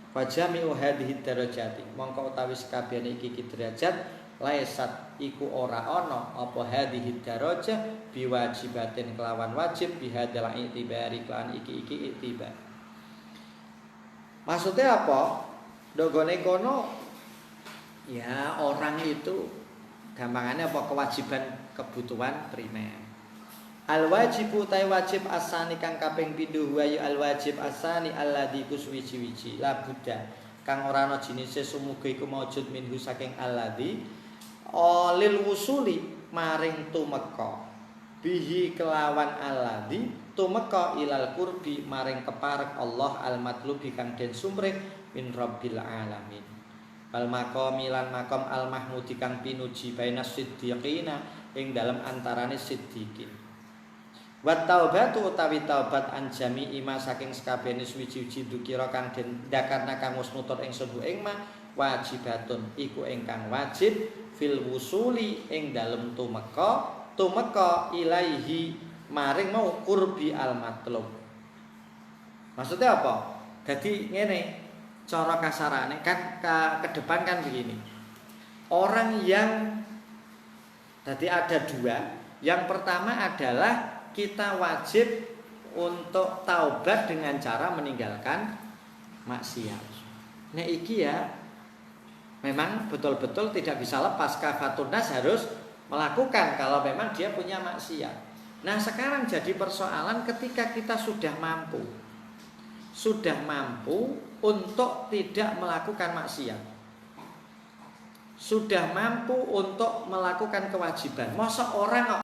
fajami'u hadhihi darajati mongko utawi sakabehane iki derajat laisat iku ora ana apa hadhihi darajah biwajibatin kelawan wajib bihadal i'tibari kelawan iki i'tibar maksudnya apa dogone kono ya orang itu gampangannya apa kewajiban kebutuhan primer. Al wajibu tai wajib asani kang kaping pindho wa al wajib asani alladzi kuswici-wici la buddha kang ora ana jinise sumuga iku maujud minhu saking alladzi lil wusuli maring tumeka bihi kelawan alladzi tumeka ilal qurbi maring keparek Allah al matlubi kang den sumrih min rabbil alamin wal maqami lan maqam al mahmudi kang pinuji bainas siddiqina ing dalem antarane siddiqin wa taubatu utawi taubat an jami'i ma saking sakabehane suci-suci dukira kang den dakarna kang wis nutur ingsun ing ma wajibatun iku ingkang wajib fil wusuli ing dalem tumeka ilaihi maring mau qurbi al matlub. Maksudnya apa? Jadi ngene cara kasarane kan ke depan kan begini. Orang yang tadi ada dua. Yang pertama adalah kita wajib untuk taubat dengan cara meninggalkan maksiat. Nah iki ya memang betul-betul tidak bisa lepas kafatun nas harus melakukan kalau memang dia punya maksiat. Nah sekarang jadi persoalan ketika kita sudah mampu untuk tidak melakukan maksiat, sudah mampu untuk melakukan kewajiban. Masa orang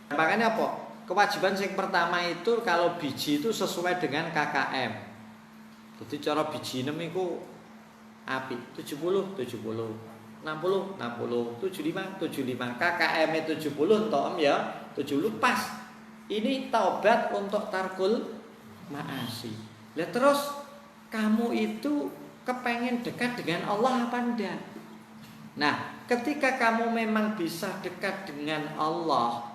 makanya apa? Kewajiban yang pertama itu kalau biji itu sesuai dengan KKM. Jadi cara biji 6 itu api 70 60 60 75 75 KKM 70 entok ya 70 pas. Ini taubat untuk tarkul ma'asi. Lah terus kamu itu kepengen dekat dengan Allah apa enggak? Nah, ketika kamu memang bisa dekat dengan Allah,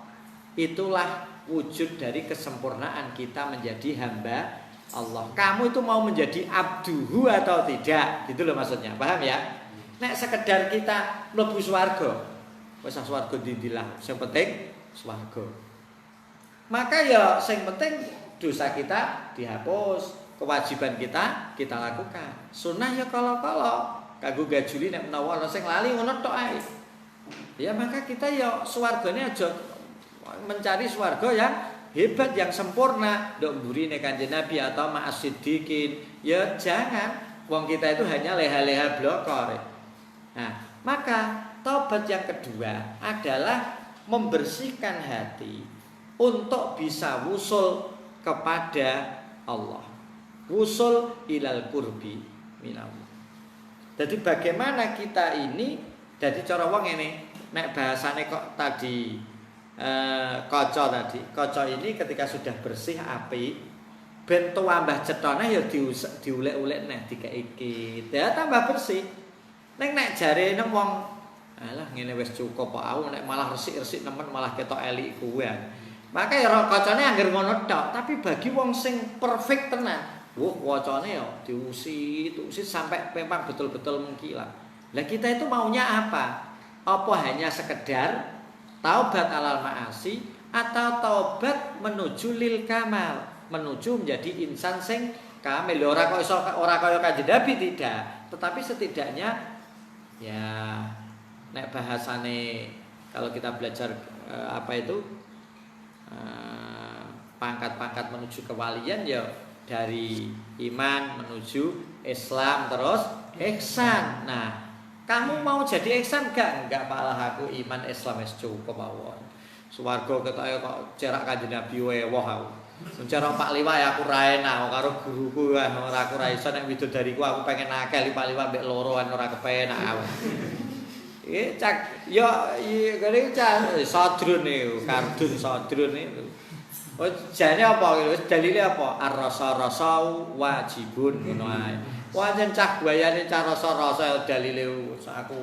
itulah wujud dari kesempurnaan kita menjadi hamba Allah. Kamu itu mau menjadi abduhu atau tidak? Gitu loh maksudnya. Paham ya? Nek sekedar kita mlebu swarga, wis swarga dindilah, sing penting swarga. Maka ya sing penting dosa kita dihapus, kewajiban kita lakukan. Sunah ya kalau kanggo gajuli nek menawa ana sing lali ngono tok ae. Ya maka kita ya swargane aja mencari swarga yang hebat yang sempurna ndok mburine Kanjeng Nabi atau ma'as-siddiqin. Ya jangan, wong kita itu hanya leha-leha blokor. Nah, maka taubat yang kedua adalah membersihkan hati untuk bisa wusul kepada Allah. Wusul ilal qurbi minallah. Jadi bagaimana kita ini jadi cara wong ini nek bahasane kok tadi kaca tadi. Kaca ini ketika sudah bersih api, ben tambah cethone ya diulek-ulek neh dikeki. Ya tambah bersih. Nek jarene wong alah ngene wis cukup kok aku nek malah resik-resik nemen malah ketok elik kuwe. Maka ya kacane angger ngono tok, tapi bagi wong sing perfect tenan, kacane ya diusit sampai memang betul-betul mengkilat. Lah kita itu maunya apa? Apa hanya sekedar taubat alal ma'asi atau taubat menuju lil kamal, menuju menjadi insan sing kamil. Ora kaya Kanjeng Nabi tidak, tetapi setidaknya ya nek bahasane kalau kita belajar pangkat-pangkat menuju kewalian ya dari iman menuju Islam terus ihsan. Nah, kamu mau jadi ihsan enggak malah aku iman Islam wis cukup mawon. Swarga ketoke kok cerak Kanjeng Nabi wewah aku. Secara Pak Liwak ya aku ra enak karo guruku ora aku ra iso nek widodariku aku pengen akeh Pak Liwak mbek loroan ora kepenak aku. Cak yo kene cak sadrun niku kardun sadrun niku. Oh jane apa wis dalile apa ar-rasa wajibun ngono ae. Pancen cah bayane cah rasa-rasa dalile aku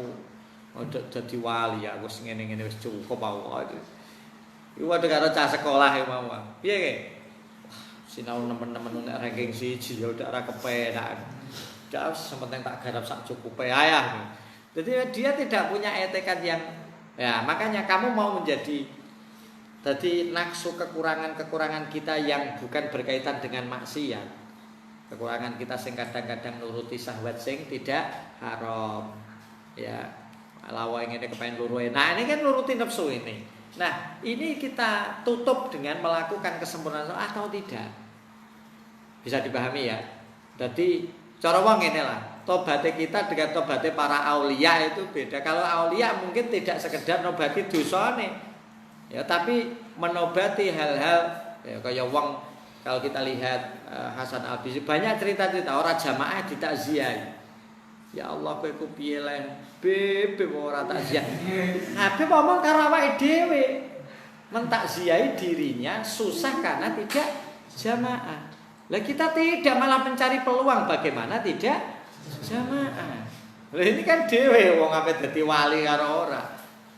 ojo dadi wali aku wis ngene-ngene wis cukup aku. Iku wae karo cah sekolah mau. Piye ke? Sinau nemen-nemen nek ranking 1 ya udah ora kepenak. Dak sementing tak garap sak cukupe ayah. Jadi dia tidak punya etikat yang ya makanya kamu mau menjadi jadi nafsu kekurangan kita yang bukan berkaitan dengan maksiat. Kekurangan kita sing kadang-kadang nuruti syahwat sing tidak haram. Ya, lawa ngene kepengen luru. Nah, ini kan nuruti nafsu ini. Nah, ini kita tutup dengan melakukan kesempurnaan atau tidak. Bisa dipahami ya. Jadi cara wong ngene lah. Tobaté kita dengan tobaté para aulia itu beda. Kalau aulia mungkin tidak sekedar nobati dosane. Ya, tapi menobati hal-hal ya kayak wong kalau kita lihat Hasan Al-Bisri banyak cerita-cerita orang jamaah ditakziah. Ya Allah kowe ku piye le? Bebe ora takziah. Habib ngomong karo awake dhewe. Mentakziahi dirinya susah karena tidak jamaah. Lah kita tidak malah mencari peluang bagaimana tidak jamaah. Lah ini kan dhewe wong ape dadi wali karo ora.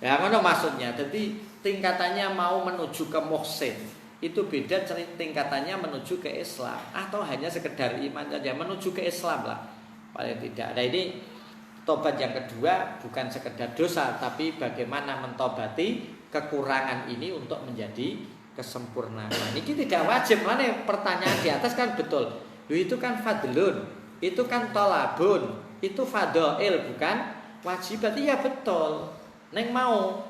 Ya ngono maksudnya. Jadi tingkatannya mau menuju ke muhsin itu beda tingkatannya menuju ke Islam atau hanya sekedar iman saja menuju ke Islam lah paling tidak. Nah ini tobat yang kedua bukan sekedar dosa tapi bagaimana mentobati kekurangan ini untuk menjadi kesempurnaan. Ini tidak wajib. Mana pertanyaan di atas kan betul. Itu kan fadlun, itu kan tolabun, itu fadail bukan wajib. Berarti ya betul. Neng mau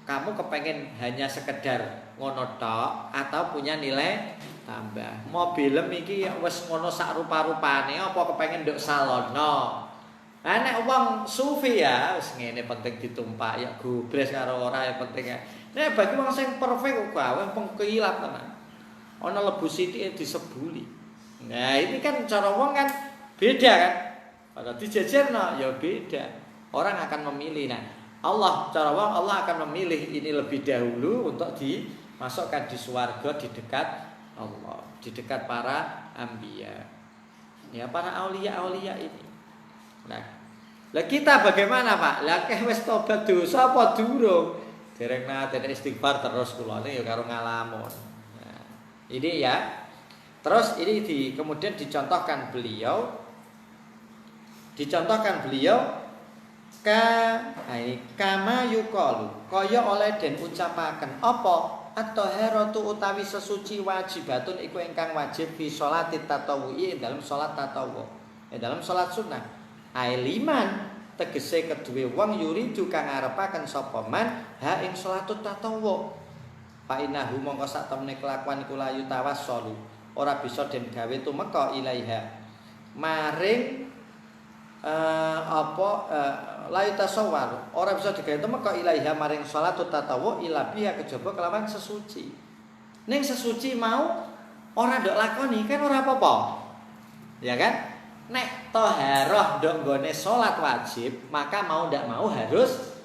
kamu kepengen hanya sekedar ngono tok atau punya nilai tambah. Mobilem iki wis ngono sak rupa-rupane apa kepengen nduk salono. Lah nek wong sufi ya wis ngene penting ditumpak ya gobres karo ora yang penting ya. Nek bagi wong sing perfect kok gawe pengkilat tenan. Ana lebu sithike disebuli. Nah, ini kan cara wong kan beda kan. Pada dijejerno ya beda. Orang akan memilih. Nah, Allah cara wong Allah akan memilih ini lebih dahulu untuk dimasukkan di surga di dekat Allah, di dekat para anbiya. Ya para aulia-aulia ini. Nah, lah kita bagaimana, Pak? Lah wis tobat dosa apa durung? Dereng nate istighfar terus kulane ya karo ngalamun. Nah, ini ya. Terus ini kemudian dicontohkan beliau kama yuqalu kaya oleh den ucapaken apa at-taharatu utawi sesuci wajibatun iku ingkang wajib fi sholati tatawwu'i dalam salat tatawwu dalam salat sunnah ailiman tegese kedue wong yuridu kang ngarepaken sapa man ha ing salatut tatawwu fa innahu mongko sak temene kelakuan iku layu tawassalu ora bisa den gawe tumeka ilaiha maring layu tasawwar ora bisa digawe tumeka ilaiha maring salatut tatawwu ila biha kejaba kelawan sesuci ning sesuci mau ora ndok lakoni kan ora apa-apa ya kan nek thaharah ndok nggone salat wajib maka mau ndak mau harus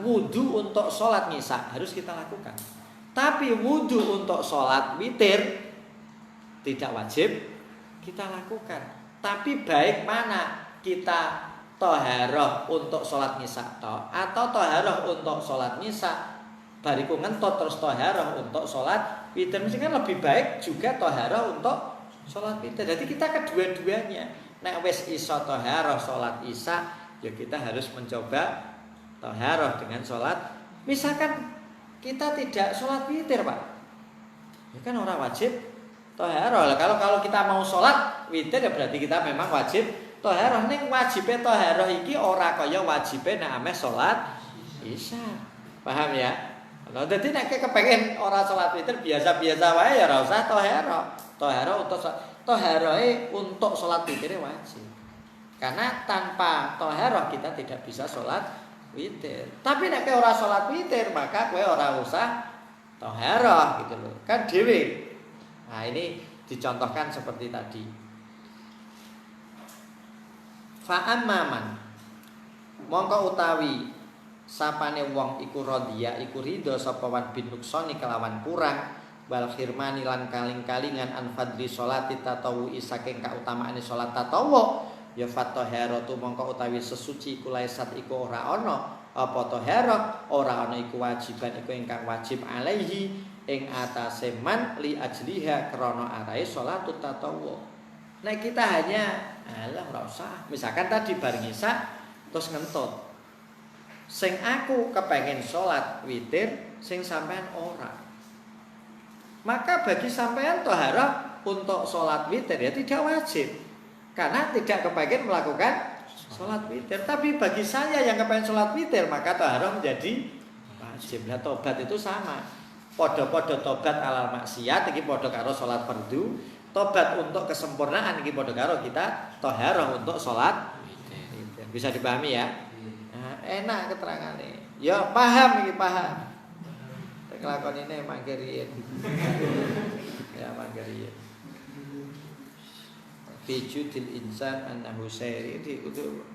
wudu untuk sholat isya harus kita lakukan. Tapi wudu untuk sholat witir tidak wajib kita lakukan. Tapi baik mana kita toharoh untuk sholat isya atau toharoh untuk sholat isya bariku ngentot terus toharoh untuk sholat witir, mesti kan lebih baik juga toharoh untuk sholat witir. Jadi kita kedua-duanya. Nek wis iso toharoh sholat isya, ya kita harus mencoba toharoh dengan sholat. Misalkan kita tidak sholat witir, Pak, ya kan orang wajib toharoh. Kalau kita mau sholat witir ya berarti kita memang wajib toharoh. Ning wajibe toharoh iki ora kaya wajibe nek ame sholat isya. Paham ya? Nah, dadi nek kepengen ora sholat witir biasa-biasa wae ya ora usah toharoh. Toharoh untuk toharohe untuk sholat witir wajib. Karena tanpa toharoh kita tidak bisa sholat witir. Tapi nek ora sholat witir maka kowe ora usah toharoh gitu loh. Kan dhewe. Nah, ini dicontohkan seperti tadi. Fa'amman mongko utawi sapane wong iku radhiya iku ridho sapa wan bin nuksoni kelawan kurang wal khirmani lan kaling-kalingan an fadli sholati tatawwu saking kautamaane salat tatawwu ya fathaharatu mongko utawi sesuci iku laisat iku ora ana apa tahara ora ana iku wajiban iku ingkang wajib alaihi ing atase man li ajliha krana arahe salat tatawwu. Nek kita hanya alah ora usah misalkan tadi bar isya terus ngentut sing aku kepengen sholat witir sing sampean ora, maka bagi sampean toharoh untuk sholat witir ya tidak wajib karena tidak kepengen melakukan sholat witir. Tapi bagi saya yang kepengen sholat witir maka toharoh menjadi wajib. Nah tobat itu sama, podo-podo tobat alal maksiat iki podo karo sholat fardu, tobat untuk kesempurnaan iki podo karo kita toharoh untuk sholat witir. Bisa dipahami ya? Enak keterangannya. Ya paham iki paham. Kelakon ini mangkiriin. Ya mangkiriin. Bijudil insan annahu sairi itu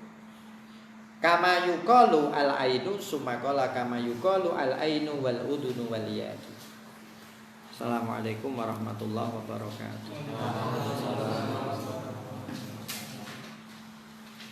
kama yuqalu al ainu sumakala kama yuqalu al ainu wal udunu wal yadu. Assalamualaikum warahmatullahi wabarakatuh.